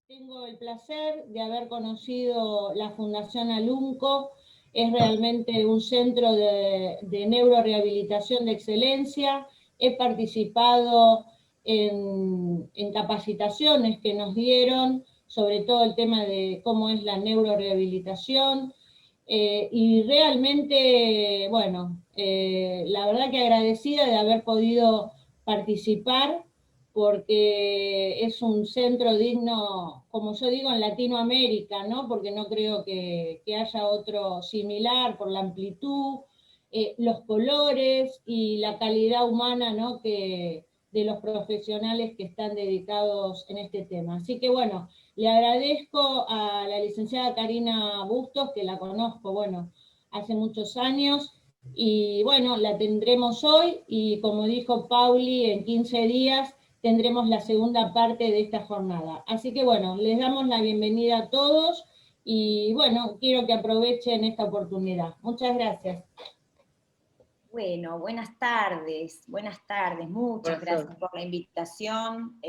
Tengo el placer de haber conocido la Fundación Alunco. Es realmente un centro de neurorehabilitación de excelencia. He participado en capacitaciones que nos dieron sobre todo el tema de cómo es la neurorehabilitación. Y realmente, bueno, la verdad que agradecida de haber podido participar porque es un centro digno, como yo digo, en Latinoamérica, ¿no? Porque no creo que haya otro similar por la amplitud, los colores y la calidad humana, ¿no? De los profesionales que están dedicados en este tema. Así que bueno, le agradezco a la licenciada Karina Bustos, que la conozco, bueno, hace muchos años, y bueno, la tendremos hoy, y como dijo Pauli, en 15 días tendremos la segunda parte de esta jornada. Así que bueno, les damos la bienvenida a todos y bueno, quiero que aprovechen esta oportunidad. Muchas gracias. Bueno, buenas tardes, muchas gracias por la invitación.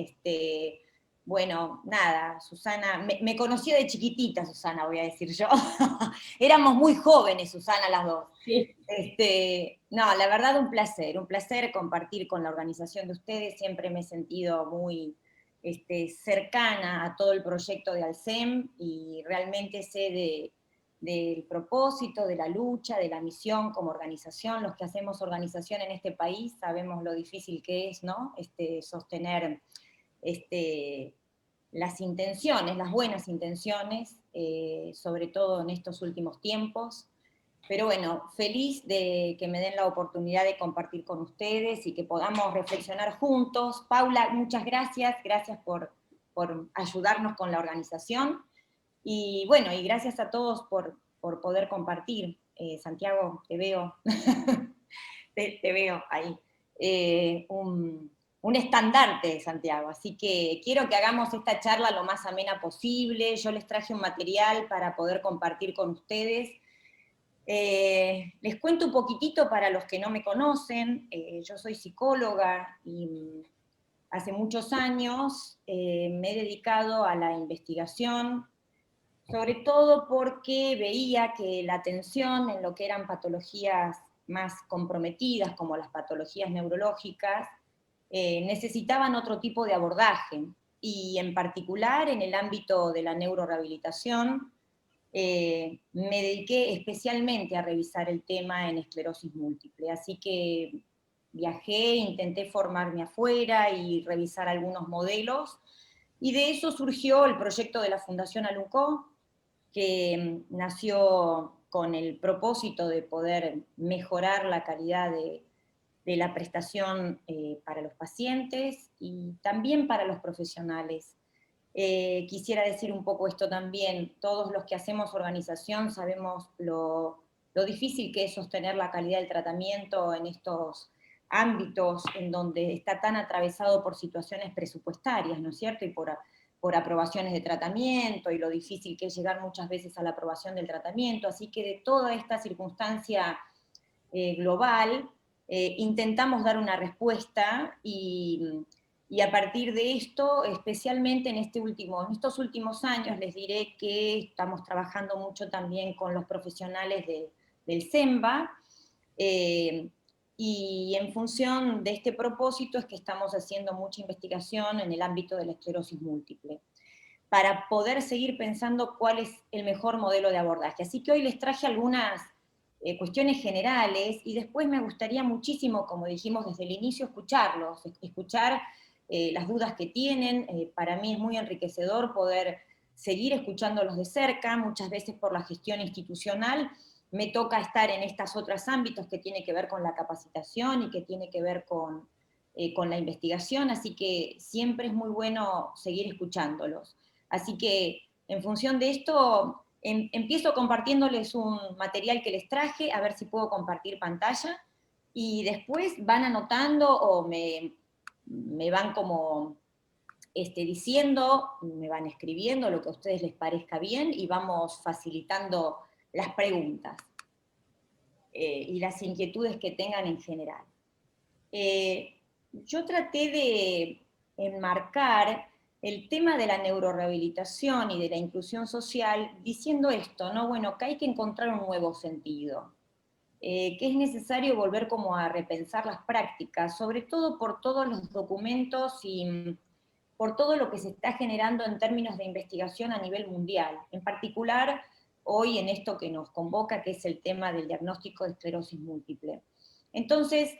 Bueno, nada, Susana, me conocí de chiquitita, Susana, voy a decir yo. Éramos muy jóvenes, Susana, las dos. Sí. No, la verdad un placer compartir con la organización de ustedes. Siempre me he sentido muy cercana a todo el proyecto de Alcem y realmente sé del propósito, de la lucha, de la misión como organización. Los que hacemos organización en este país sabemos lo difícil que es, ¿no? Sostener las intenciones, las buenas intenciones, sobre todo en estos últimos tiempos. Pero bueno, feliz de que me den la oportunidad de compartir con ustedes y que podamos reflexionar juntos. Paula, muchas gracias por ayudarnos con la organización. Y bueno, y gracias a todos por poder compartir. Santiago, te veo, te veo ahí. Un estandarte, Santiago. Así que quiero que hagamos esta charla lo más amena posible. Yo les traje un material para poder compartir con ustedes. Les cuento un poquitito para los que no me conocen. Yo soy psicóloga y hace muchos años me he dedicado a la investigación, sobre todo porque veía que la atención en lo que eran patologías más comprometidas, como las patologías neurológicas, necesitaban otro tipo de abordaje, y en particular en el ámbito de la neurorehabilitación, me dediqué especialmente a revisar el tema en esclerosis múltiple, así que viajé, intenté formarme afuera y revisar algunos modelos, y de eso surgió el proyecto de la Fundación Alunco, que nació con el propósito de poder mejorar la calidad de la prestación para los pacientes y también para los profesionales. Quisiera decir un poco esto también: todos los que hacemos organización sabemos lo difícil que es sostener la calidad del tratamiento en estos ámbitos en donde está tan atravesado por situaciones presupuestarias, ¿no es cierto? Y por aprobaciones de tratamiento, y lo difícil que es llegar muchas veces a la aprobación del tratamiento. Así que de toda esta circunstancia global, intentamos dar una respuesta, y a partir de esto, especialmente en estos últimos años, les diré que estamos trabajando mucho también con los profesionales del CEMBA, y en función de este propósito es que estamos haciendo mucha investigación en el ámbito de la esclerosis múltiple, para poder seguir pensando cuál es el mejor modelo de abordaje. Así que hoy les traje algunas cuestiones generales, y después me gustaría muchísimo, como dijimos desde el inicio, escuchar las dudas que tienen. Para mí es muy enriquecedor poder seguir escuchándolos de cerca. Muchas veces por la gestión institucional me toca estar en estos otros ámbitos que tiene que ver con la capacitación y que tiene que ver con la investigación, así que siempre es muy bueno seguir escuchándolos. Así que en función de esto, empiezo compartiéndoles un material que les traje, a ver si puedo compartir pantalla, y después van anotando o me van como diciendo, me van escribiendo lo que a ustedes les parezca bien, y vamos facilitando las preguntas y las inquietudes que tengan en general. Yo traté de enmarcar el tema de la neurorehabilitación y de la inclusión social diciendo esto, ¿no? Bueno, que hay que encontrar un nuevo sentido, que es necesario volver como a repensar las prácticas, sobre todo por todos los documentos y por todo lo que se está generando en términos de investigación a nivel mundial, en particular hoy en esto que nos convoca, que es el tema del diagnóstico de esclerosis múltiple. Entonces,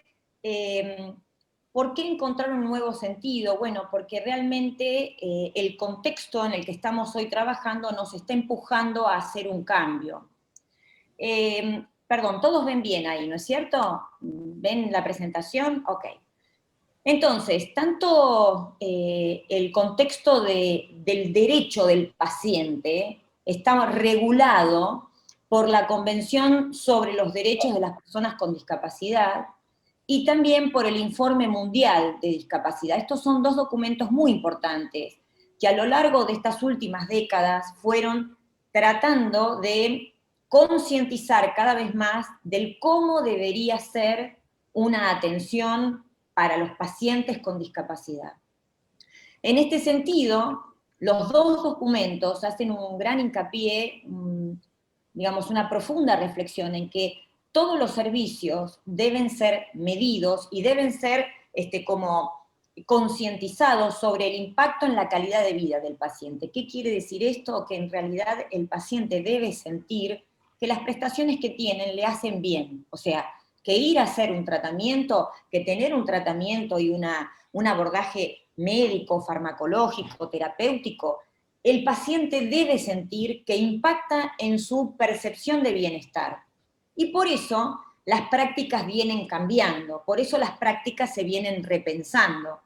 ¿por qué encontrar un nuevo sentido? Bueno, porque realmente el contexto en el que estamos hoy trabajando nos está empujando a hacer un cambio. Perdón, todos ven bien ahí, ¿no es cierto? ¿Ven la presentación? Ok. Entonces, tanto el contexto del derecho del paciente está regulado por la Convención sobre los Derechos de las Personas con Discapacidad y también por el Informe Mundial de Discapacidad. Estos son dos documentos muy importantes que a lo largo de estas últimas décadas fueron tratando de concientizar cada vez más del cómo debería ser una atención para los pacientes con discapacidad. En este sentido, los dos documentos hacen un gran hincapié, digamos, una profunda reflexión en que todos los servicios deben ser medidos y deben ser como concientizados sobre el impacto en la calidad de vida del paciente. ¿Qué quiere decir esto? Que en realidad el paciente debe sentir que las prestaciones que tienen le hacen bien, o sea, que ir a hacer un tratamiento, que tener un tratamiento y un abordaje médico, farmacológico, terapéutico, el paciente debe sentir que impacta en su percepción de bienestar. Y por eso las prácticas vienen cambiando, por eso las prácticas se vienen repensando,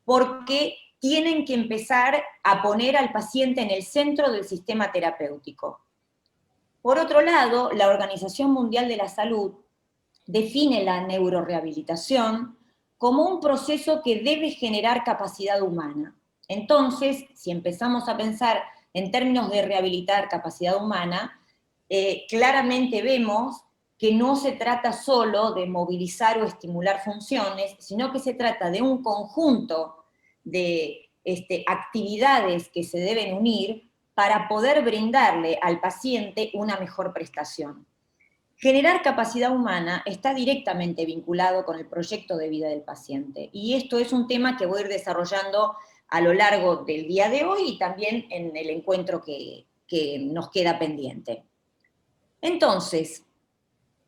porque tienen que empezar a poner al paciente en el centro del sistema terapéutico. Por otro lado, la Organización Mundial de la Salud define la neurorehabilitación como un proceso que debe generar capacidad humana. Entonces, si empezamos a pensar en términos de rehabilitar capacidad humana, claramente vemos que no se trata solo de movilizar o estimular funciones, sino que se trata de un conjunto de actividades que se deben unir para poder brindarle al paciente una mejor prestación. Generar capacidad humana está directamente vinculado con el proyecto de vida del paciente, y esto es un tema que voy a ir desarrollando a lo largo del día de hoy y también en el encuentro que nos queda pendiente. Entonces,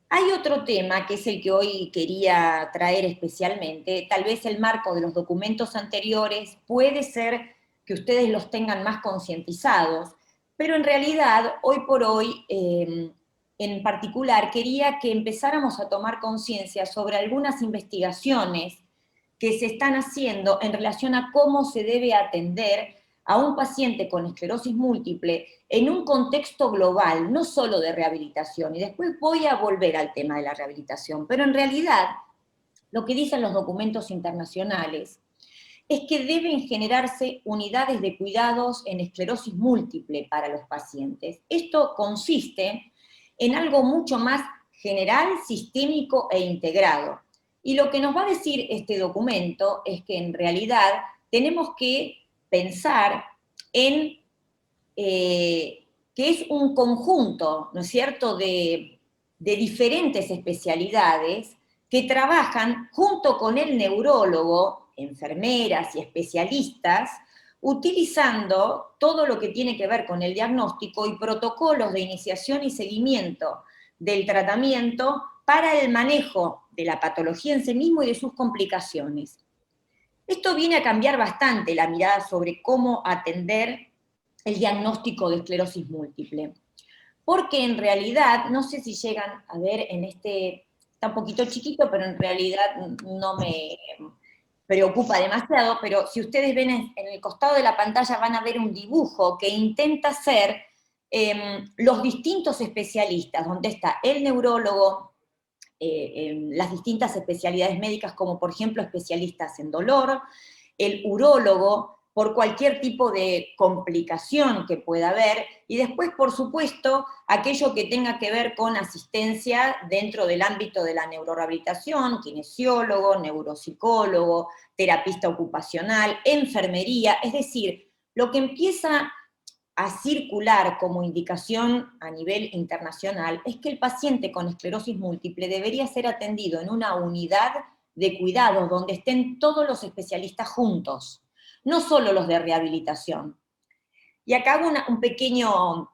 hay otro tema que es el que hoy quería traer especialmente. Tal vez el marco de los documentos anteriores puede ser que ustedes los tengan más concientizados, pero en realidad, hoy por hoy, en particular, quería que empezáramos a tomar conciencia sobre algunas investigaciones que se están haciendo en relación a cómo se debe atender a un paciente con esclerosis múltiple en un contexto global, no solo de rehabilitación, y después voy a volver al tema de la rehabilitación, pero en realidad lo que dicen los documentos internacionales es que deben generarse unidades de cuidados en esclerosis múltiple para los pacientes. Esto consiste en algo mucho más general, sistémico e integrado. Y lo que nos va a decir este documento es que en realidad tenemos que pensar en que es un conjunto, ¿no es cierto?, de diferentes especialidades que trabajan junto con el neurólogo, enfermeras y especialistas, utilizando todo lo que tiene que ver con el diagnóstico y protocolos de iniciación y seguimiento del tratamiento para el manejo de la patología en sí mismo y de sus complicaciones. Esto viene a cambiar bastante la mirada sobre cómo atender el diagnóstico de esclerosis múltiple. Porque en realidad, no sé si llegan a ver en está un poquito chiquito, pero en realidad no me preocupa demasiado, pero si ustedes ven en el costado de la pantalla van a ver un dibujo que intenta hacer los distintos especialistas, donde está el neurólogo, las distintas especialidades médicas, como por ejemplo especialistas en dolor, el urólogo, por cualquier tipo de complicación que pueda haber, y después, por supuesto, aquello que tenga que ver con asistencia dentro del ámbito de la neurorehabilitación, kinesiólogo, neuropsicólogo, terapista ocupacional, enfermería, es decir, lo que empieza a circular como indicación a nivel internacional es que el paciente con esclerosis múltiple debería ser atendido en una unidad de cuidados donde estén todos los especialistas juntos, no solo los de rehabilitación. Y acá hago un pequeño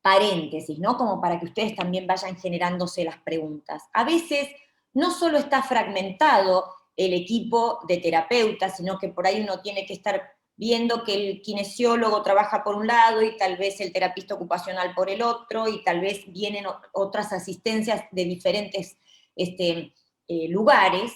paréntesis, ¿no? Como para que ustedes también vayan generándose las preguntas. A veces no solo está fragmentado el equipo de terapeutas, sino que por ahí uno tiene que estar viendo que el kinesiólogo trabaja por un lado y tal vez el terapista ocupacional por el otro, y tal vez vienen otras asistencias de diferentes lugares.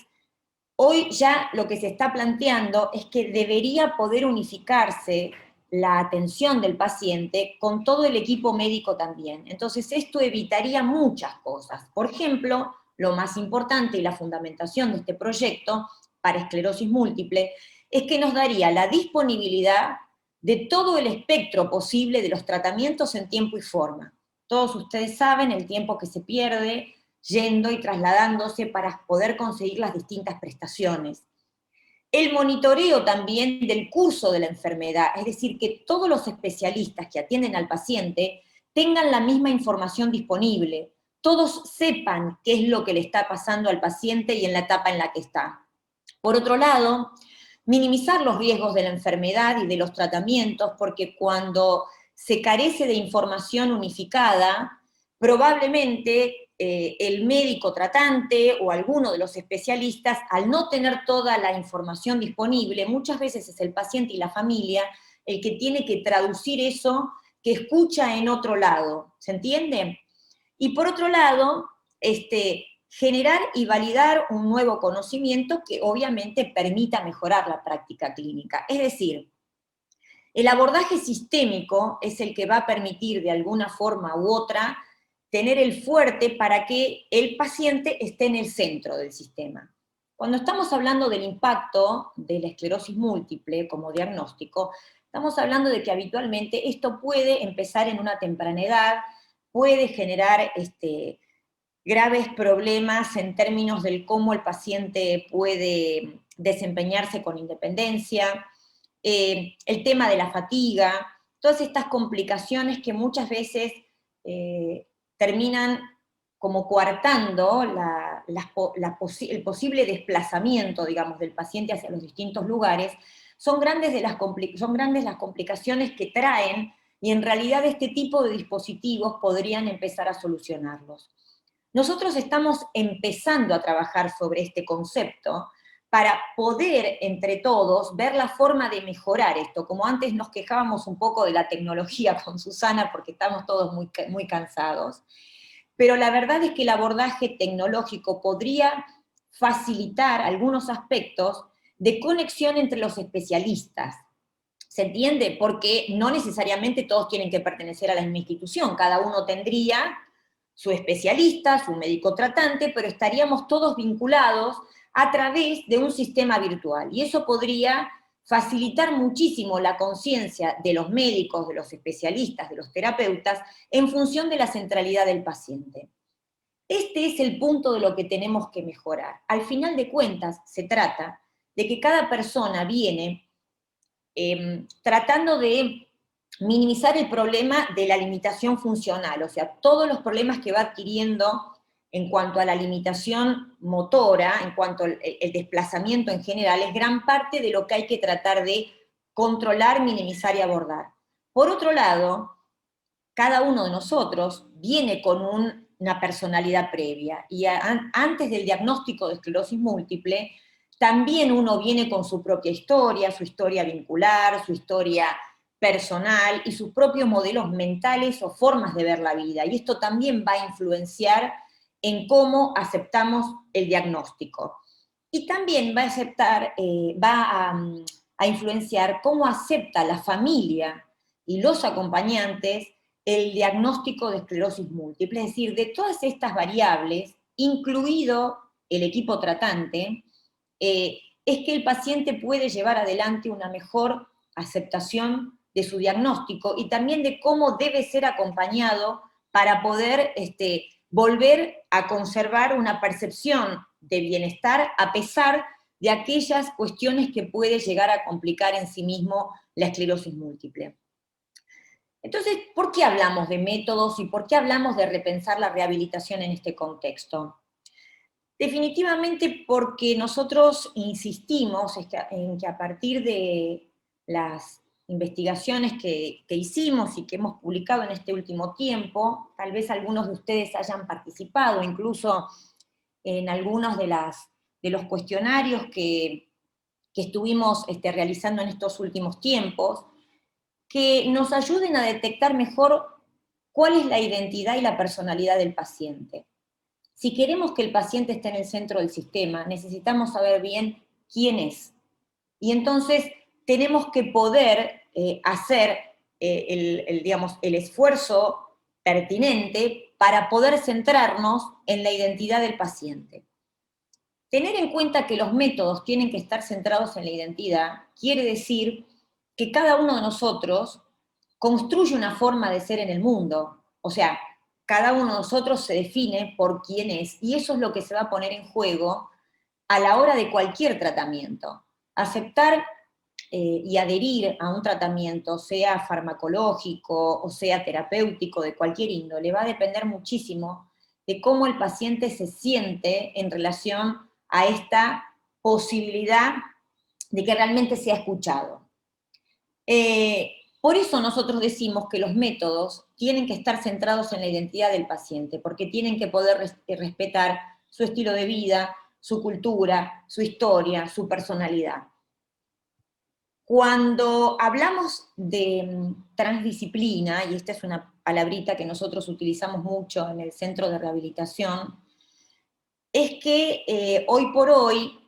Hoy ya lo que se está planteando es que debería poder unificarse la atención del paciente con todo el equipo médico también. Entonces esto evitaría muchas cosas. Por ejemplo, lo más importante y la fundamentación de este proyecto para esclerosis múltiple es que nos daría la disponibilidad de todo el espectro posible de los tratamientos en tiempo y forma. Todos ustedes saben el tiempo que se pierde yendo y trasladándose para poder conseguir las distintas prestaciones. El monitoreo también del curso de la enfermedad, es decir, que todos los especialistas que atienden al paciente tengan la misma información disponible, todos sepan qué es lo que le está pasando al paciente y en la etapa en la que está. Por otro lado, minimizar los riesgos de la enfermedad y de los tratamientos, porque cuando se carece de información unificada, probablemente el médico tratante o alguno de los especialistas, al no tener toda la información disponible, muchas veces es el paciente y la familia el que tiene que traducir eso que escucha en otro lado, ¿se entiende? Y por otro lado, generar y validar un nuevo conocimiento que obviamente permita mejorar la práctica clínica. Es decir, el abordaje sistémico es el que va a permitir de alguna forma u otra tener el fuerte para que el paciente esté en el centro del sistema. Cuando estamos hablando del impacto de la esclerosis múltiple como diagnóstico, estamos hablando de que habitualmente esto puede empezar en una temprana edad, puede generar graves problemas en términos del cómo el paciente puede desempeñarse con independencia, el tema de la fatiga, todas estas complicaciones que muchas veces terminan como coartando el posible desplazamiento, digamos, del paciente hacia los distintos lugares, son grandes las complicaciones que traen, y en realidad este tipo de dispositivos podrían empezar a solucionarlos. Nosotros estamos empezando a trabajar sobre este concepto para poder, entre todos, ver la forma de mejorar esto. Como antes nos quejábamos un poco de la tecnología con Susana porque estamos todos muy, muy cansados, pero la verdad es que el abordaje tecnológico podría facilitar algunos aspectos de conexión entre los especialistas. ¿Se entiende? Porque no necesariamente todos tienen que pertenecer a la misma institución, cada uno tendría su especialista, su médico tratante, pero estaríamos todos vinculados a través de un sistema virtual. Y eso podría facilitar muchísimo la conciencia de los médicos, de los especialistas, de los terapeutas, en función de la centralidad del paciente. Este es el punto de lo que tenemos que mejorar. Al final de cuentas, se trata de que cada persona viene tratando de minimizar el problema de la limitación funcional, o sea, todos los problemas que va adquiriendo en cuanto a la limitación motora, en cuanto al desplazamiento en general, es gran parte de lo que hay que tratar de controlar, minimizar y abordar. Por otro lado, cada uno de nosotros viene con una personalidad previa, y antes del diagnóstico de esclerosis múltiple, también uno viene con su propia historia, su historia vincular, su historia personal y sus propios modelos mentales o formas de ver la vida. Y esto también va a influenciar en cómo aceptamos el diagnóstico. Y también va a influenciar cómo acepta la familia y los acompañantes el diagnóstico de esclerosis múltiple. Es decir, de todas estas variables, incluido el equipo tratante, es que el paciente puede llevar adelante una mejor aceptación de su diagnóstico y también de cómo debe ser acompañado para poder volver a conservar una percepción de bienestar a pesar de aquellas cuestiones que puede llegar a complicar en sí mismo la esclerosis múltiple. Entonces, ¿por qué hablamos de métodos y por qué hablamos de repensar la rehabilitación en este contexto? Definitivamente porque nosotros insistimos en que a partir de las investigaciones que hicimos y que hemos publicado en este último tiempo, tal vez algunos de ustedes hayan participado incluso en algunos de los cuestionarios que estuvimos realizando en estos últimos tiempos, que nos ayuden a detectar mejor cuál es la identidad y la personalidad del paciente. Si queremos que el paciente esté en el centro del sistema, necesitamos saber bien quién es. Y entonces tenemos que poder hacer el esfuerzo pertinente para poder centrarnos en la identidad del paciente. Tener en cuenta que los métodos tienen que estar centrados en la identidad quiere decir que cada uno de nosotros construye una forma de ser en el mundo. O sea, cada uno de nosotros se define por quién es, y eso es lo que se va a poner en juego a la hora de cualquier tratamiento. Aceptar y adherir a un tratamiento, sea farmacológico o sea terapéutico de cualquier índole, va a depender muchísimo de cómo el paciente se siente en relación a esta posibilidad de que realmente sea escuchado. Por eso nosotros decimos que los métodos tienen que estar centrados en la identidad del paciente, porque tienen que poder respetar su estilo de vida, su cultura, su historia, su personalidad. Cuando hablamos de transdisciplina, y esta es una palabrita que nosotros utilizamos mucho en el centro de rehabilitación, es que hoy por hoy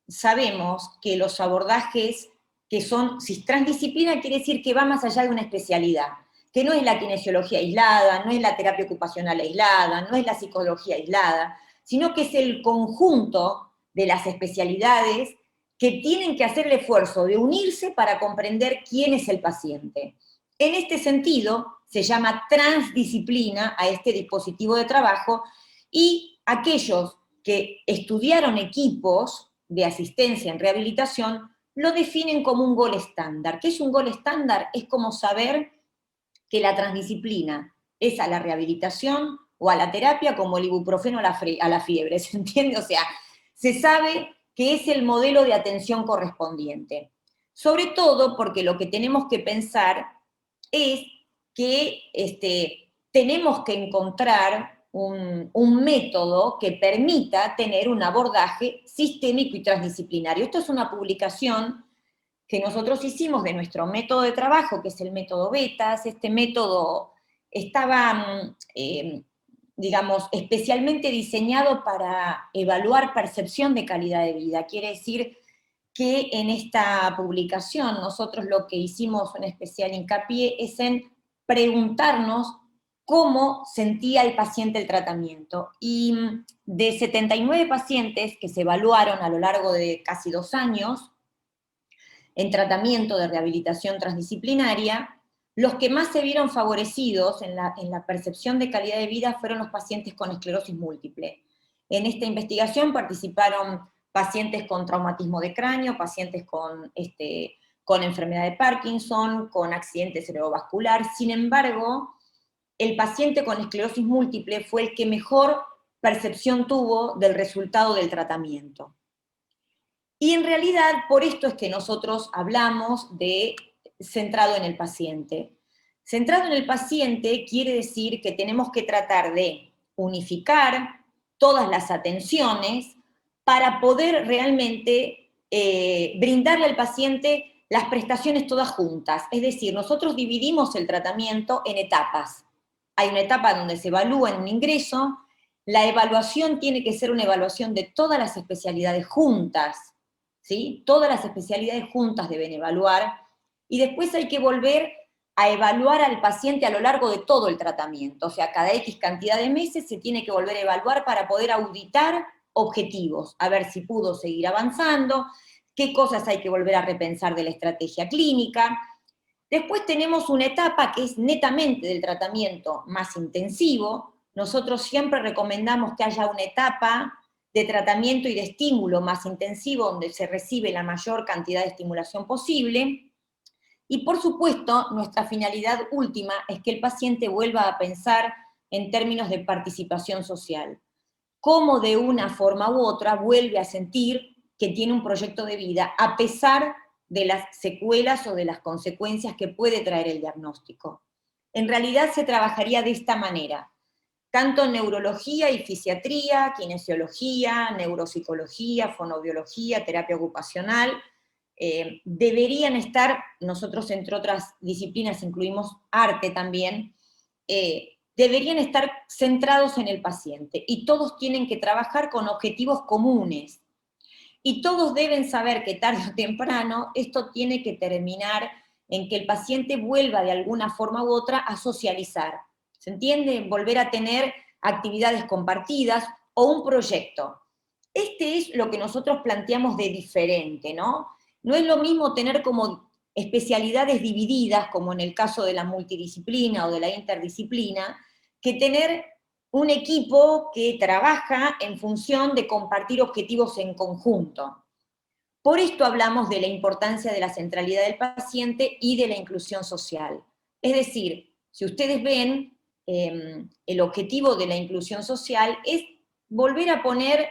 sabemos que los abordajes que son, si transdisciplina quiere decir que va más allá de una especialidad, que no es la kinesiología aislada, no es la terapia ocupacional aislada, no es la psicología aislada, sino que es el conjunto de las especialidades que tienen que hacer el esfuerzo de unirse para comprender quién es el paciente. En este sentido, se llama transdisciplina a este dispositivo de trabajo, y aquellos que estudiaron equipos de asistencia en rehabilitación lo definen como un gol estándar. ¿Qué es un gol estándar? Es como saber que la transdisciplina es a la rehabilitación o a la terapia como el ibuprofeno a la fiebre, ¿se entiende? O sea, se sabe que es el modelo de atención correspondiente. Sobre todo porque lo que tenemos que pensar es que tenemos que encontrar un método que permita tener un abordaje sistémico y transdisciplinario. Esto es una publicación que nosotros hicimos de nuestro método de trabajo, que es el método Betas. Este método estaba, digamos, especialmente diseñado para evaluar percepción de calidad de vida. Quiere decir que en esta publicación nosotros lo que hicimos un especial hincapié es en preguntarnos cómo sentía el paciente el tratamiento. Y de 79 pacientes que se evaluaron a lo largo de casi 2 años en tratamiento de rehabilitación transdisciplinaria, los que más se vieron favorecidos en la percepción de calidad de vida fueron los pacientes con esclerosis múltiple. En esta investigación participaron pacientes con traumatismo de cráneo, pacientes con enfermedad de Parkinson, con accidente cerebrovascular. Sin embargo, el paciente con esclerosis múltiple fue el que mejor percepción tuvo del resultado del tratamiento. Y en realidad, por esto es que nosotros hablamos de centrado en el paciente. Centrado en el paciente quiere decir que tenemos que tratar de unificar todas las atenciones para poder realmente brindarle al paciente las prestaciones todas juntas. Es decir, nosotros dividimos el tratamiento en etapas. Hay una etapa donde se evalúa en un ingreso. La evaluación tiene que ser una evaluación de todas las especialidades juntas, ¿sí? Todas las especialidades juntas deben evaluar, y después hay que volver a evaluar al paciente a lo largo de todo el tratamiento. O sea, cada X cantidad de meses se tiene que volver a evaluar para poder auditar objetivos, a ver si pudo seguir avanzando, qué cosas hay que volver a repensar de la estrategia clínica. Después tenemos una etapa que es netamente del tratamiento más intensivo. Nosotros siempre recomendamos que haya una etapa de tratamiento y de estímulo más intensivo, donde se recibe la mayor cantidad de estimulación posible. Y por supuesto, nuestra finalidad última es que el paciente vuelva a pensar en términos de participación social. Cómo de una forma u otra vuelve a sentir que tiene un proyecto de vida, a pesar de las secuelas o de las consecuencias que puede traer el diagnóstico. En realidad se trabajaría de esta manera, tanto en neurología y fisiatría, kinesiología, neuropsicología, fonoaudiología, terapia ocupacional, deberían estar, nosotros entre otras disciplinas incluimos arte también, deberían estar centrados en el paciente, y todos tienen que trabajar con objetivos comunes, y todos deben saber que tarde o temprano esto tiene que terminar en que el paciente vuelva de alguna forma u otra a socializar, ¿se entiende? Volver a tener actividades compartidas o un proyecto. Este es lo que nosotros planteamos de diferente, ¿no? No es lo mismo tener como especialidades divididas, como en el caso de la multidisciplina o de la interdisciplina, que tener un equipo que trabaja en función de compartir objetivos en conjunto. Por esto hablamos de la importancia de la centralidad del paciente y de la inclusión social. Es decir, si ustedes ven, el objetivo de la inclusión social es volver a poner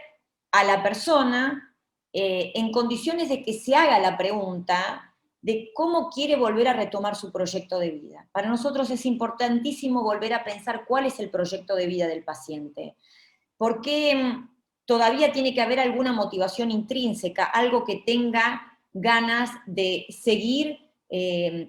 a la persona en condiciones de que se haga la pregunta de cómo quiere volver a retomar su proyecto de vida. Para nosotros es importantísimo volver a pensar cuál es el proyecto de vida del paciente. ¿Por qué todavía tiene que haber alguna motivación intrínseca, algo que tenga ganas de seguir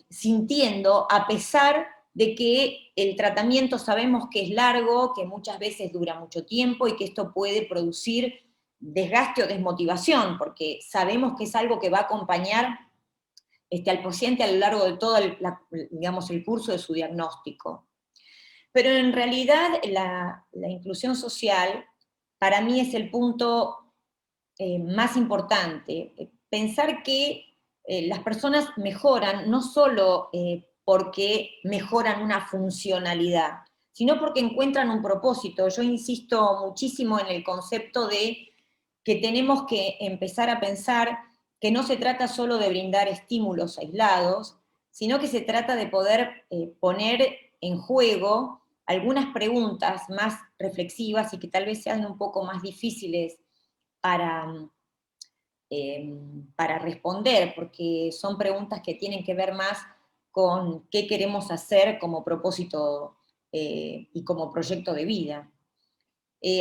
sintiendo, a pesar de que el tratamiento sabemos que es largo, que muchas veces dura mucho tiempo y que esto puede producir desgaste o desmotivación, porque sabemos que es algo que va a acompañar al paciente a lo largo de todo digamos, el curso de su diagnóstico. Pero en realidad la inclusión social para mí es el punto más importante. Pensar que las personas mejoran no solo porque mejoran una funcionalidad, sino porque encuentran un propósito. Yo insisto muchísimo en el concepto de que tenemos que empezar a pensar que no se trata solo de brindar estímulos aislados, sino que se trata de poder poner en juego algunas preguntas más reflexivas y que tal vez sean un poco más difíciles para responder, porque son preguntas que tienen que ver más con qué queremos hacer como propósito y como proyecto de vida.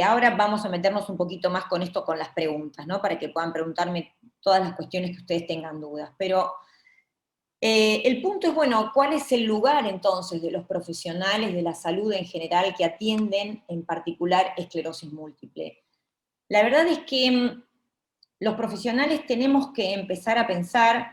Ahora vamos a meternos un poquito más con esto, con las preguntas, ¿no? Para que puedan preguntarme todas las cuestiones que ustedes tengan dudas. Pero el punto es, bueno, ¿cuál es el lugar entonces de los profesionales de la salud en general que atienden en particular esclerosis múltiple? La verdad es que los profesionales tenemos que empezar a pensar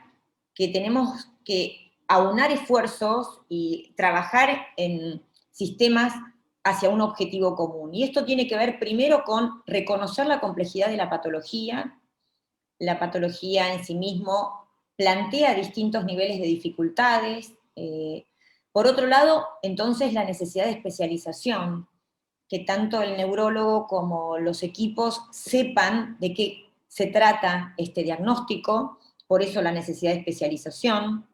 que tenemos que aunar esfuerzos y trabajar en sistemas hacia un objetivo común. Y esto tiene que ver primero con reconocer la complejidad de la patología. La patología en sí mismo plantea distintos niveles de dificultades. Por otro lado, entonces, la necesidad de especialización, que tanto el neurólogo como los equipos sepan de qué se trata este diagnóstico, por eso la necesidad de especialización.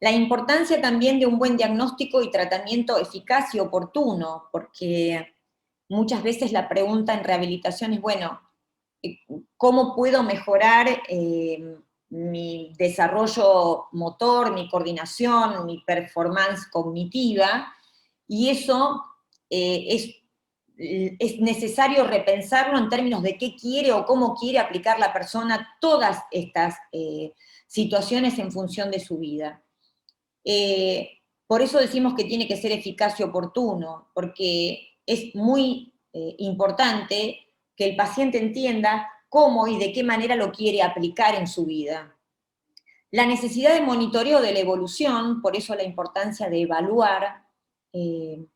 La importancia también de un buen diagnóstico y tratamiento eficaz y oportuno, porque muchas veces la pregunta en rehabilitación es, bueno, ¿cómo puedo mejorar mi desarrollo motor, mi coordinación, mi performance cognitiva? Y eso es necesario repensarlo en términos de qué quiere o cómo quiere aplicar la persona todas estas situaciones en función de su vida. Por eso decimos que tiene que ser eficaz y oportuno, porque es muy importante que el paciente entienda cómo y de qué manera lo quiere aplicar en su vida. La necesidad de monitoreo de la evolución, por eso la importancia de evaluar, el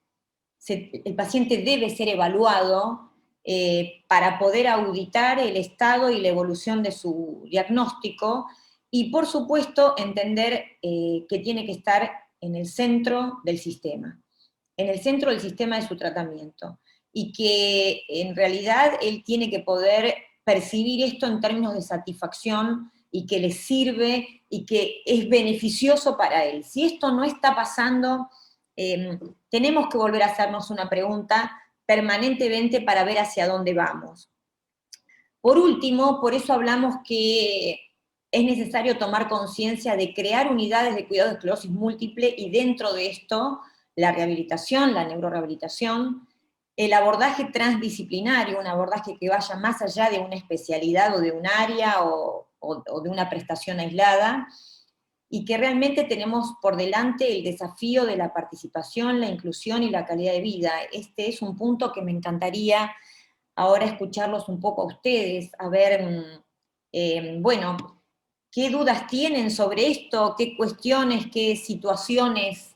paciente debe ser evaluado para poder auditar el estado y la evolución de su diagnóstico, y por supuesto entender que tiene que estar en el centro del sistema de su tratamiento. y que en realidad él tiene que poder percibir esto en términos de satisfacción y que le sirve y que es beneficioso para él. Si esto no está pasando, tenemos que volver a hacernos una pregunta permanentemente para ver hacia dónde vamos. Por último, por eso hablamos que es necesario tomar conciencia de crear unidades de cuidado de esclerosis múltiple y dentro de esto la rehabilitación, la neurorehabilitación, el abordaje transdisciplinario, un abordaje que vaya más allá de una especialidad o de un área o de una prestación aislada, y que realmente tenemos por delante el desafío de la participación, la inclusión y la calidad de vida. Este es un punto que me encantaría ahora escucharlos un poco a ustedes, a ver, bueno, qué dudas tienen sobre esto, qué cuestiones, qué situaciones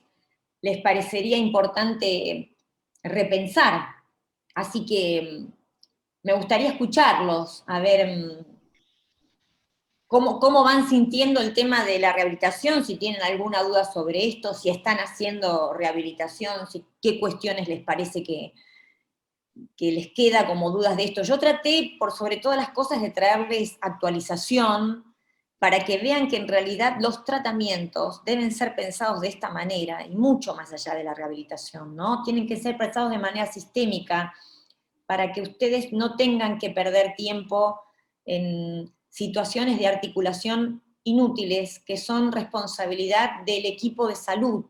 les parecería importante repensar. Así que me gustaría escucharlos, a ver cómo van sintiendo el tema de la rehabilitación, si tienen alguna duda sobre esto, si están haciendo rehabilitación, qué cuestiones les parece que les queda como dudas de esto. Yo traté, por sobre todas las cosas, de traerles actualización para que vean que en realidad los tratamientos deben ser pensados de esta manera y mucho más allá de la rehabilitación, ¿no? Tienen que ser pensados de manera sistémica para que ustedes no tengan que perder tiempo en situaciones de articulación inútiles que son responsabilidad del equipo de salud,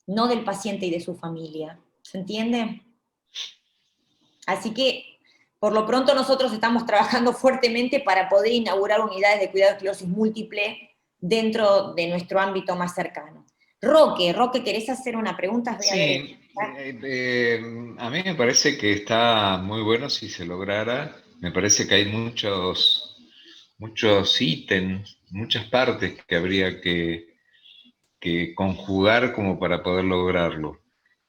no del paciente y de su familia. ¿Se entiende? Así que, por lo pronto, nosotros estamos trabajando fuertemente para poder inaugurar unidades de cuidado de esclerosis múltiple dentro de nuestro ámbito más cercano. Roque, ¿querés hacer una pregunta? Voy a ver. Sí, a mí me parece que está muy bueno si se lograra. Me parece que hay muchos ítems, muchas partes que habría que conjugar como para poder lograrlo.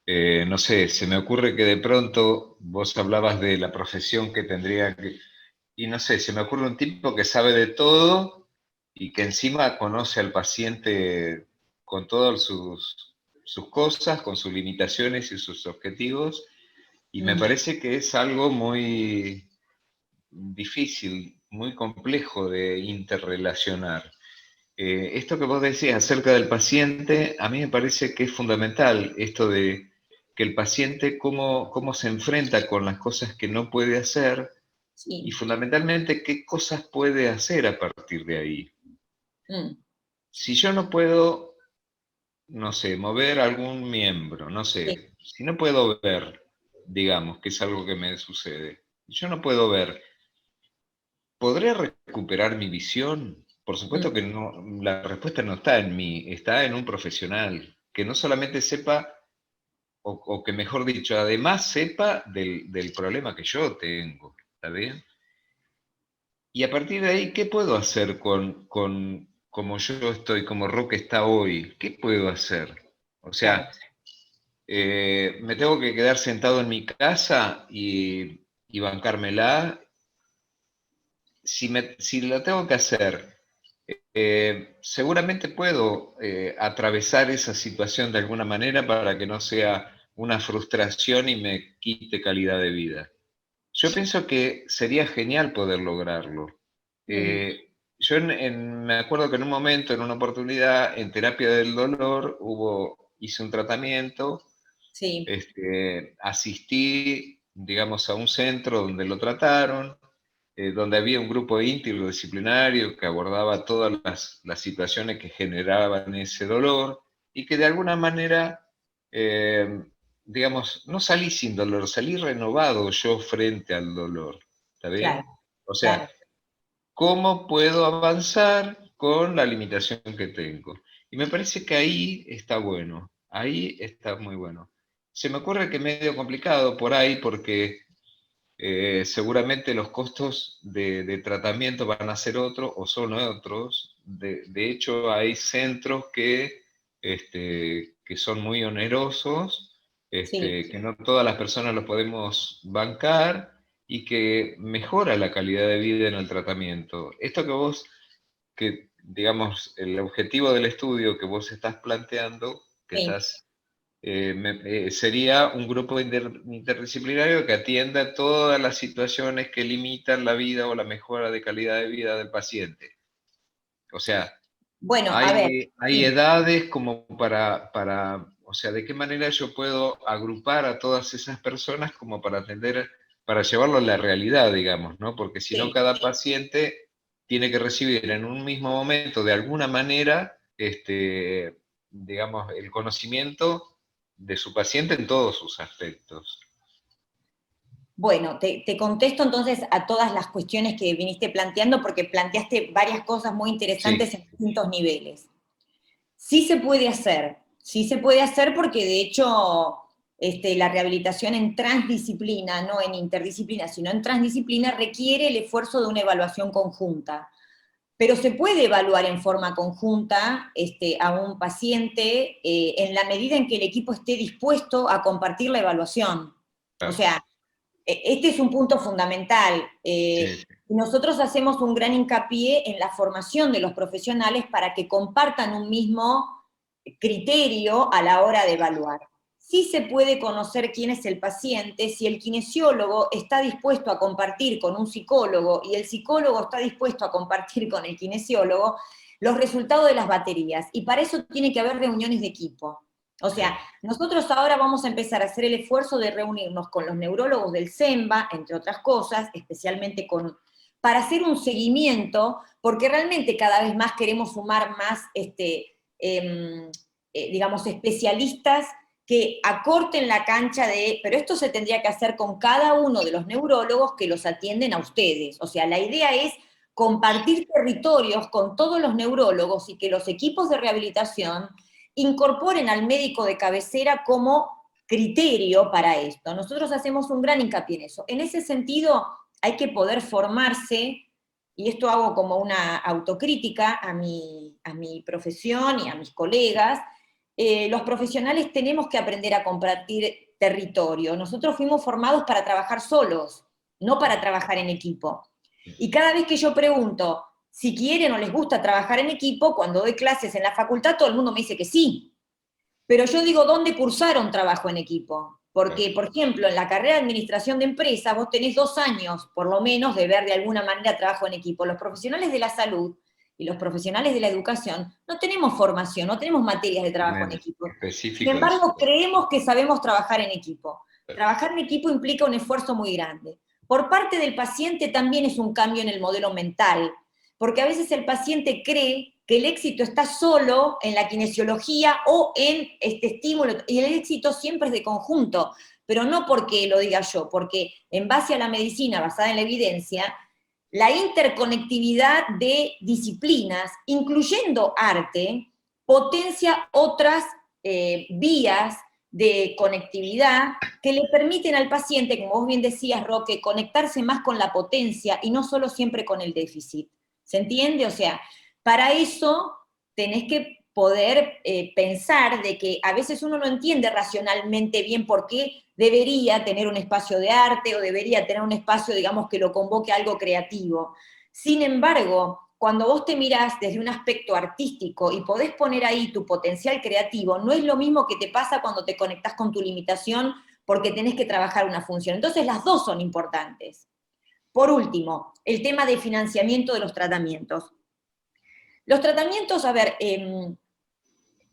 No sé, se me ocurre que de pronto vos hablabas de la profesión que tendría que... Y no sé, se me ocurre un tipo que sabe de todo y que encima conoce al paciente con todas sus cosas, con sus limitaciones y sus objetivos, y me parece que es algo muy difícil, muy complejo de interrelacionar. Esto que vos decías acerca del paciente, a mí me parece que es fundamental, esto de que el paciente cómo se enfrenta con las cosas que no puede hacer y Sí. fundamentalmente qué cosas puede hacer a partir de ahí. Mm. Si yo no puedo, no sé, mover algún miembro, no Sí. sé, si no puedo ver, digamos, que es algo que me sucede, yo no puedo ver, ¿podré recuperar mi visión? Por supuesto Mm. que no, la respuesta no está en mí, está en un profesional que no solamente sepa, o que mejor dicho, además sepa del problema que yo tengo, ¿está bien? Y a partir de ahí, ¿qué puedo hacer con como yo estoy, como Roque está hoy? ¿Qué puedo hacer? O Claro. sea, me tengo que quedar sentado en mi casa y bancármela. Si lo tengo que hacer, seguramente puedo atravesar esa situación de alguna manera para que no sea una frustración y me quite calidad de vida. Yo pienso que sería genial poder lograrlo. Mm. Yo me acuerdo que en un momento, en una oportunidad, en terapia del dolor, hice un tratamiento, Sí. asistí, digamos, a un centro donde lo trataron, donde había un grupo interdisciplinario que abordaba todas las situaciones que generaban ese dolor y que de alguna manera, eh, digamos, no salí sin dolor, salí renovado yo frente al dolor. ¿Está Claro, bien? O claro. sea, ¿cómo puedo avanzar con la limitación que tengo? Y me parece que ahí está bueno, ahí está muy bueno. Se me ocurre que es medio complicado por ahí porque seguramente los costos de tratamiento van a ser otros o son otros. De hecho, hay centros que son muy onerosos, Sí. que no todas las personas los podemos bancar y que mejora la calidad de vida en el tratamiento. Esto que digamos, el objetivo del estudio que vos estás planteando, que Sí. estás sería un grupo interdisciplinario que atienda todas las situaciones que limitan la vida o la mejora de calidad de vida del paciente. O sea, Bueno, a ver. hay edades como o sea, ¿de qué manera yo puedo agrupar a todas esas personas como para atender, para llevarlo a la realidad, digamos, ¿no? Porque si no, cada paciente tiene que recibir en un mismo momento, de alguna manera, digamos, el conocimiento de su paciente en todos sus aspectos. Bueno, te contesto entonces a todas las cuestiones que viniste planteando, porque planteaste varias cosas muy interesantes en distintos niveles. Sí se puede hacer porque de hecho la rehabilitación en transdisciplina, no en interdisciplina, sino en transdisciplina, requiere el esfuerzo de una evaluación conjunta. Pero se puede evaluar en forma conjunta a un paciente en la medida en que el equipo esté dispuesto a compartir la evaluación. O sea, este es un punto fundamental. Sí. Nosotros hacemos un gran hincapié en la formación de los profesionales para que compartan un mismo criterio a la hora de evaluar. Sí se puede conocer quién es el paciente si el kinesiólogo está dispuesto a compartir con un psicólogo y el psicólogo está dispuesto a compartir con el kinesiólogo los resultados de las baterías. Y para eso tiene que haber reuniones de equipo. O sea, nosotros ahora vamos a empezar a hacer el esfuerzo de reunirnos con los neurólogos del CEMBA, entre otras cosas, especialmente para hacer un seguimiento, porque realmente cada vez más queremos sumar más, digamos, especialistas que acorten la cancha pero esto se tendría que hacer con cada uno de los neurólogos que los atienden a ustedes. O sea, la idea es compartir territorios con todos los neurólogos y que los equipos de rehabilitación incorporen al médico de cabecera como criterio para esto. Nosotros hacemos un gran hincapié en eso. En ese sentido, hay que poder formarse, y esto hago como una autocrítica a mi profesión y a mis colegas. Los profesionales tenemos que aprender a compartir territorio. Nosotros fuimos formados para trabajar solos, no para trabajar en equipo. Y cada vez que yo pregunto si quieren o les gusta trabajar en equipo, cuando doy clases en la facultad, todo el mundo me dice que sí. Pero yo digo, ¿dónde cursaron trabajo en equipo? Porque, por ejemplo, en la carrera de administración de empresas, vos tenés 2 años, por lo menos, de ver de alguna manera trabajo en equipo. Los profesionales de la salud y los profesionales de la educación no tenemos formación, no tenemos materias de trabajo en equipo. Sin embargo, creemos que sabemos trabajar en equipo. Trabajar en equipo implica un esfuerzo muy grande. Por parte del paciente también es un cambio en el modelo mental, porque a veces el paciente cree que el éxito está solo en la kinesiología o en este estímulo, y el éxito siempre es de conjunto, pero no porque lo diga yo, porque en base a la medicina basada en la evidencia, la interconectividad de disciplinas, incluyendo arte, potencia otras vías de conectividad que le permiten al paciente, como vos bien decías, Roque, conectarse más con la potencia y no solo siempre con el déficit. ¿Se entiende? O sea, para eso tenés que poder pensar de que a veces uno no entiende racionalmente bien por qué debería tener un espacio de arte o debería tener un espacio, digamos, que lo convoque a algo creativo. Sin embargo, cuando vos te mirás desde un aspecto artístico y podés poner ahí tu potencial creativo, no es lo mismo que te pasa cuando te conectás con tu limitación porque tenés que trabajar una función. Entonces las dos son importantes. Por último, el tema de financiamiento de los tratamientos. Los tratamientos, a ver,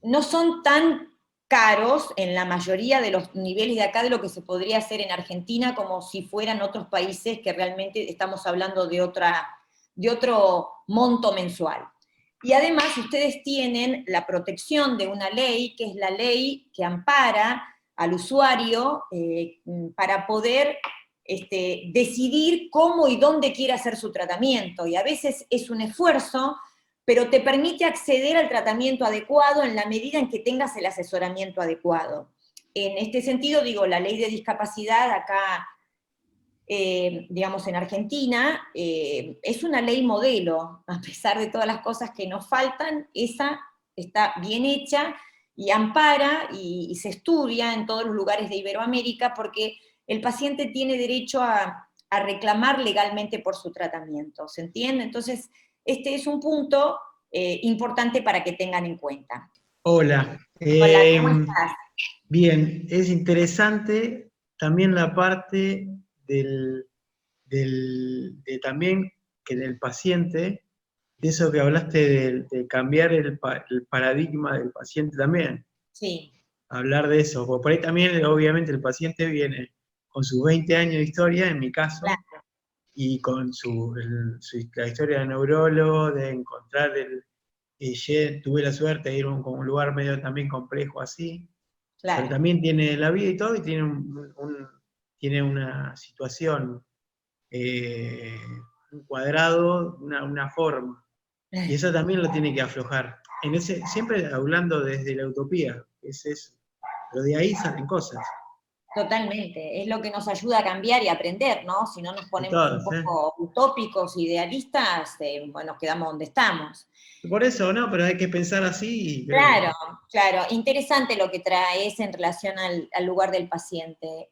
no son tan caros en la mayoría de los niveles de acá de lo que se podría hacer en Argentina, como si fueran otros países que realmente estamos hablando de otro monto mensual. Y además ustedes tienen la protección de una ley, que es la ley que ampara al usuario para poder decidir cómo y dónde quiere hacer su tratamiento. Y a veces es un esfuerzo, pero te permite acceder al tratamiento adecuado en la medida en que tengas el asesoramiento adecuado. En este sentido, digo, la ley de discapacidad acá, digamos, en Argentina, es una ley modelo, a pesar de todas las cosas que nos faltan, esa está bien hecha y ampara y se estudia en todos los lugares de Iberoamérica porque el paciente tiene derecho a reclamar legalmente por su tratamiento, ¿se entiende? Entonces, este es un punto importante para que tengan en cuenta. Hola. Hola, ¿cómo estás? Bien, es interesante también la parte de también que del paciente, de eso que hablaste de cambiar el paradigma del paciente también, Sí, hablar de eso, porque por ahí también obviamente el paciente viene con sus 20 años de historia, en mi caso, claro, y con la historia de neurólogo, de encontrar tuve la suerte de ir a como un lugar medio también complejo así, pero claro. también tiene la vida y todo, y tiene, tiene una situación, eh, un cuadrado, una forma, y eso también lo tiene que aflojar. Siempre hablando desde la utopía, es eso, pero de ahí salen cosas, Totalmente, es lo que nos ayuda a cambiar y a aprender, ¿no? Si no nos de ponemos un todas, ¿eh? poco utópicos, idealistas, bueno, nos quedamos donde estamos. Por eso, ¿no? Pero hay que pensar así y creo Claro, que... claro, interesante lo que traes en relación al lugar del paciente.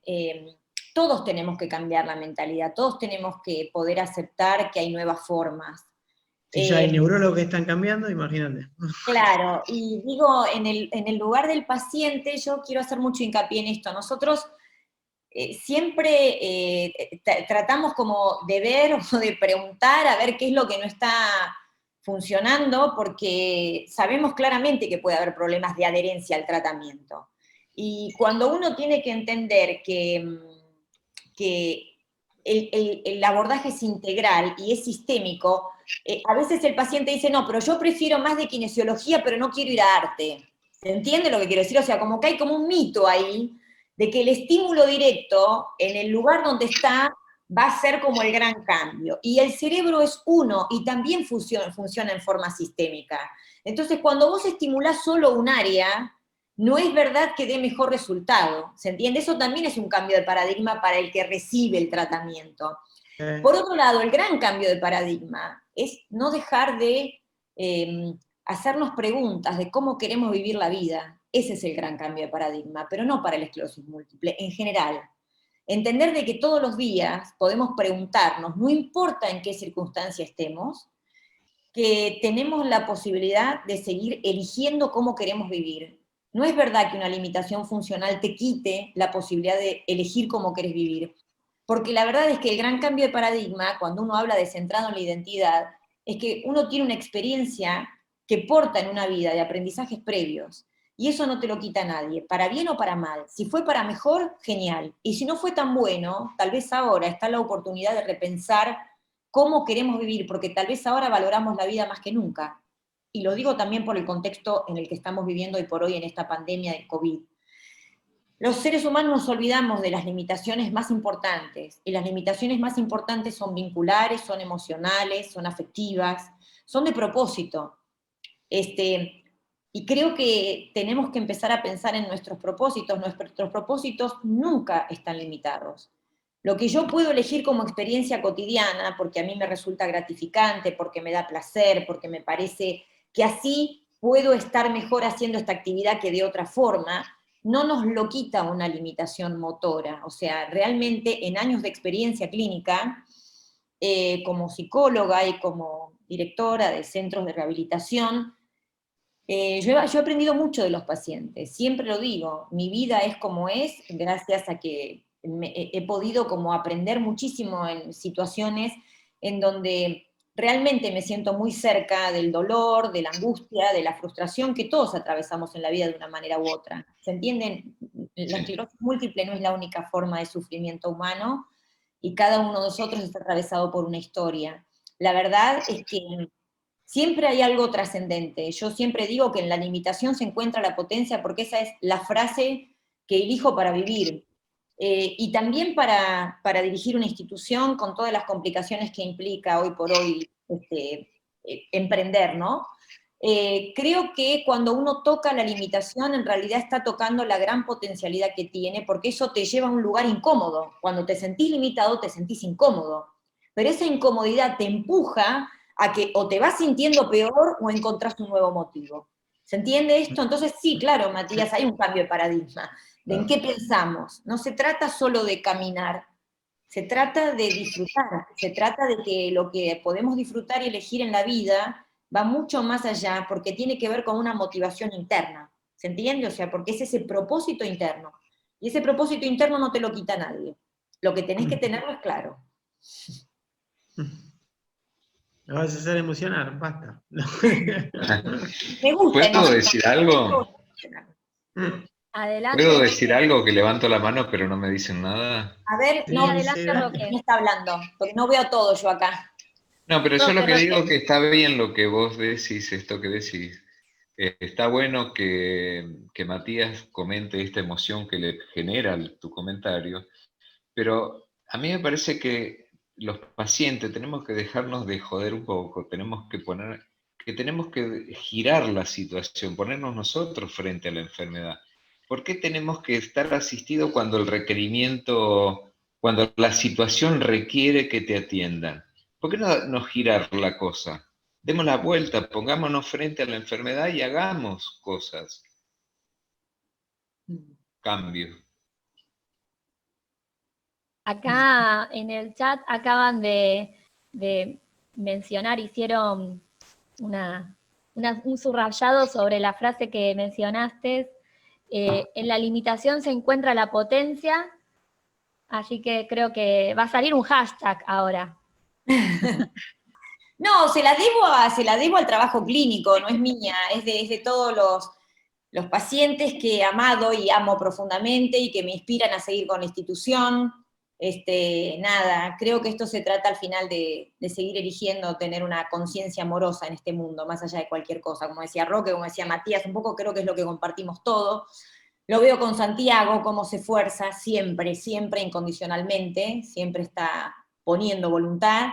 Todos tenemos que cambiar la mentalidad, todos tenemos que poder aceptar que hay nuevas formas. Si ya hay Eh, neurólogos que están cambiando, imagínate. Claro, y digo, en el lugar del paciente, yo quiero hacer mucho hincapié en esto. Nosotros siempre tratamos como de ver o de preguntar a ver qué es lo que no está funcionando, porque sabemos claramente que puede haber problemas de adherencia al tratamiento. Y cuando uno tiene que entender que el abordaje es integral y es sistémico, a veces el paciente dice, no, pero yo prefiero más de kinesiología, pero no quiero ir a arte. ¿Se entiende lo que quiero decir? O sea, como que hay como un mito ahí de que el estímulo directo en el lugar donde está va a ser como el gran cambio. Y el cerebro es uno y también funciona en forma sistémica. Entonces, cuando vos estimulás solo un área, no es verdad que dé mejor resultado. ¿Se entiende? Eso también es un cambio de paradigma para el que recibe el tratamiento. Por otro lado, el gran cambio de paradigma es no dejar de hacernos preguntas de cómo queremos vivir la vida. Ese es el gran cambio de paradigma, pero no para la esclerosis múltiple, en general. Entender de que todos los días podemos preguntarnos, no importa en qué circunstancia estemos, que tenemos la posibilidad de seguir eligiendo cómo queremos vivir. No es verdad que una limitación funcional te quite la posibilidad de elegir cómo querés vivir. Porque la verdad es que el gran cambio de paradigma, cuando uno habla de centrado en la identidad, es que uno tiene una experiencia que porta en una vida de aprendizajes previos. Y eso no te lo quita nadie, para bien o para mal. Si fue para mejor, genial. Y si no fue tan bueno, tal vez ahora está la oportunidad de repensar cómo queremos vivir, porque tal vez ahora valoramos la vida más que nunca. Y lo digo también por el contexto en el que estamos viviendo hoy por hoy en esta pandemia del COVID. Los seres humanos nos olvidamos de las limitaciones más importantes, y las limitaciones más importantes son vinculares, son emocionales, son afectivas, son de propósito. Y creo que tenemos que empezar a pensar en nuestros propósitos nunca están limitados. Lo que yo puedo elegir como experiencia cotidiana, porque a mí me resulta gratificante, porque me da placer, porque me parece que así puedo estar mejor haciendo esta actividad que de otra forma, no nos lo quita una limitación motora. O sea, realmente en años de experiencia clínica, como psicóloga y como directora de centros de rehabilitación, yo he aprendido mucho de los pacientes, siempre lo digo, mi vida es como es gracias a que he podido como aprender muchísimo en situaciones en donde realmente me siento muy cerca del dolor, de la angustia, de la frustración que todos atravesamos en la vida de una manera u otra. ¿Se entienden? La Sí. esclerosis múltiple no es la única forma de sufrimiento humano y cada uno de nosotros está atravesado por una historia. La verdad es que siempre hay algo trascendente. Yo siempre digo que en la limitación se encuentra la potencia, porque esa es la frase que elijo para vivir. Y también para dirigir una institución con todas las complicaciones que implica hoy por hoy emprender, ¿no? Creo que cuando uno toca la limitación, en realidad está tocando la gran potencialidad que tiene, porque eso te lleva a un lugar incómodo. Cuando te sentís limitado, te sentís incómodo. Pero esa incomodidad te empuja a que o te vas sintiendo peor o encontrás un nuevo motivo. ¿Se entiende esto? Entonces sí, claro, Matías, hay un cambio de paradigma. ¿De en qué pensamos? No se trata solo de caminar, se trata de disfrutar, se trata de que lo que podemos disfrutar y elegir en la vida va mucho más allá porque tiene que ver con una motivación interna. ¿Se entiende? O sea, porque es ese propósito interno. Y ese propósito interno no te lo quita nadie. Lo que tenés que tenerlo es claro. Me vas a hacer emocionar, basta. Me gusta ¿Puedo decir algo? Adelante. ¿Puedo decir algo que levanto la mano pero no me dicen nada? A ver, Sí, no, adelante, Roque. ¿quién está hablando? Porque no veo todo yo acá. No, pero yo lo que Roque. digo que está bien lo que vos decís, esto que decís. Está bueno que Matías comente esta emoción que le genera tu comentario, pero a mí me parece que los pacientes tenemos que dejarnos de joder un poco, tenemos que girar la situación, ponernos nosotros frente a la enfermedad. ¿Por qué tenemos que estar asistidos cuando el requerimiento, cuando la situación requiere que te atiendan? ¿Por qué no girar la cosa? Demos la vuelta, pongámonos frente a la enfermedad y hagamos cosas, cambios. Acá en el chat acaban de mencionar, hicieron un subrayado sobre la frase que mencionaste. En la limitación se encuentra la potencia, así que creo que va a salir un hashtag ahora. No, se la debo al trabajo clínico, no es mía, es de todos los pacientes que he amado y amo profundamente y que me inspiran a seguir con la institución. Nada, creo que esto se trata al final de seguir eligiendo tener una conciencia amorosa en este mundo, más allá de cualquier cosa. Como decía Roque, como decía Matías, un poco creo que es lo que compartimos todos. Lo veo con Santiago, cómo se esfuerza siempre, siempre incondicionalmente, siempre está poniendo voluntad.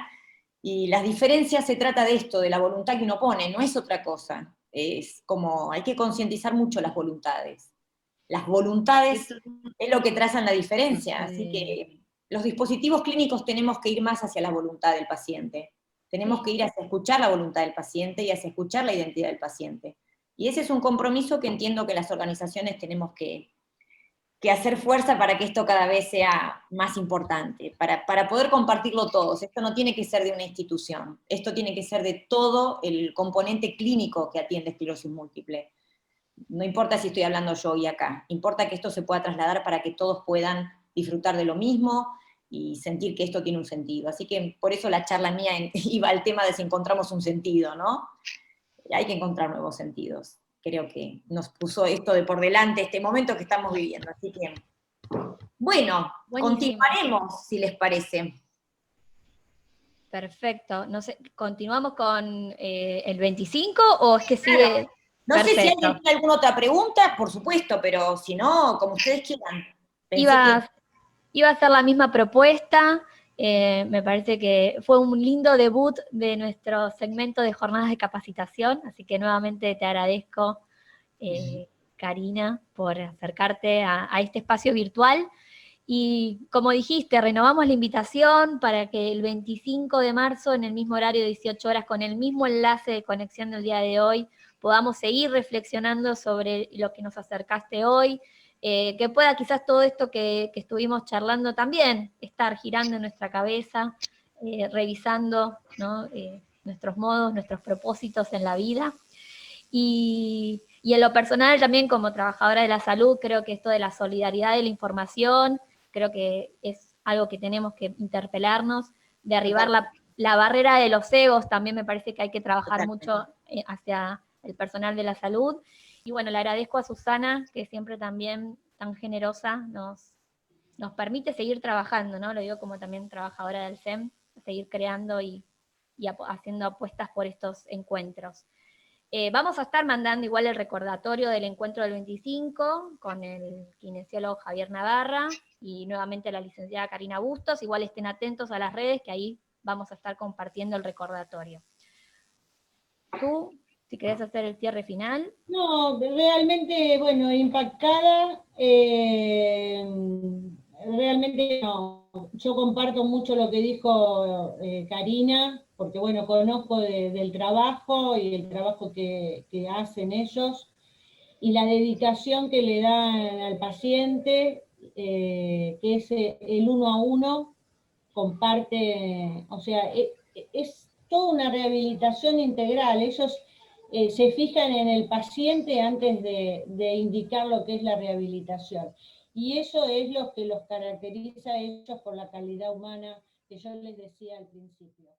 Y las diferencias se trata de esto, de la voluntad que uno pone, no es otra cosa. Es como, hay que concientizar mucho las voluntades. Las voluntades es lo que trazan la diferencia, así que los dispositivos clínicos tenemos que ir más hacia la voluntad del paciente. Tenemos que ir hacia escuchar la voluntad del paciente y hacia escuchar la identidad del paciente. Y ese es un compromiso que entiendo que las organizaciones tenemos que hacer fuerza para que esto cada vez sea más importante, para poder compartirlo todos. Esto no tiene que ser de una institución, esto tiene que ser de todo el componente clínico que atiende esclerosis múltiple. No importa si estoy hablando yo hoy acá, importa que esto se pueda trasladar para que todos puedan disfrutar de lo mismo y sentir que esto tiene un sentido. Así que por eso la charla mía iba al tema de si encontramos un sentido, ¿no? Hay que encontrar nuevos sentidos. Creo que nos puso esto de por delante, este momento que estamos viviendo. Así que, bueno, Buenísimo. continuaremos, si les parece. Perfecto. No sé, ¿continuamos con el 25 o es que sigue? No sé si Perfecto. alguien tiene alguna otra pregunta, por supuesto, pero si no, como ustedes quieran. Iba a ser la misma propuesta. Me parece que fue un lindo debut de nuestro segmento de jornadas de capacitación, así que nuevamente te agradezco, Karina, por acercarte a este espacio virtual. Y como dijiste, renovamos la invitación para que el 25 de marzo, en el mismo horario de 18 horas, con el mismo enlace de conexión del día de hoy, podamos seguir reflexionando sobre lo que nos acercaste hoy, que pueda quizás todo esto que estuvimos charlando también estar girando en nuestra cabeza, revisando, ¿no? Nuestros modos, nuestros propósitos en la vida. Y en lo personal también como trabajadora de la salud, creo que esto de la solidaridad de la información, creo que es algo que tenemos que interpelarnos, derribar la barrera de los egos, también me parece que hay que trabajar mucho hacia el personal de la salud. Y bueno, le agradezco a Susana, que siempre también tan generosa nos permite seguir trabajando, ¿no? Lo digo como también trabajadora del SEM, seguir creando y haciendo apuestas por estos encuentros. Vamos a estar mandando igual el recordatorio del encuentro del 25 con el kinesiólogo Javier Navarra y nuevamente la licenciada Karina Bustos. Igual estén atentos a las redes que ahí vamos a estar compartiendo el recordatorio. Tú, si querés hacer el cierre final. No, realmente, bueno, impactada, realmente no. Yo comparto mucho lo que dijo Karina, porque bueno, conozco del trabajo y el trabajo que hacen ellos y la dedicación que le dan al paciente, que es el 1 a 1, comparte, o sea, es toda una rehabilitación integral. Ellos se fijan en el paciente antes de indicar lo que es la rehabilitación. Y eso es lo que los caracteriza a ellos por la calidad humana que yo les decía al principio.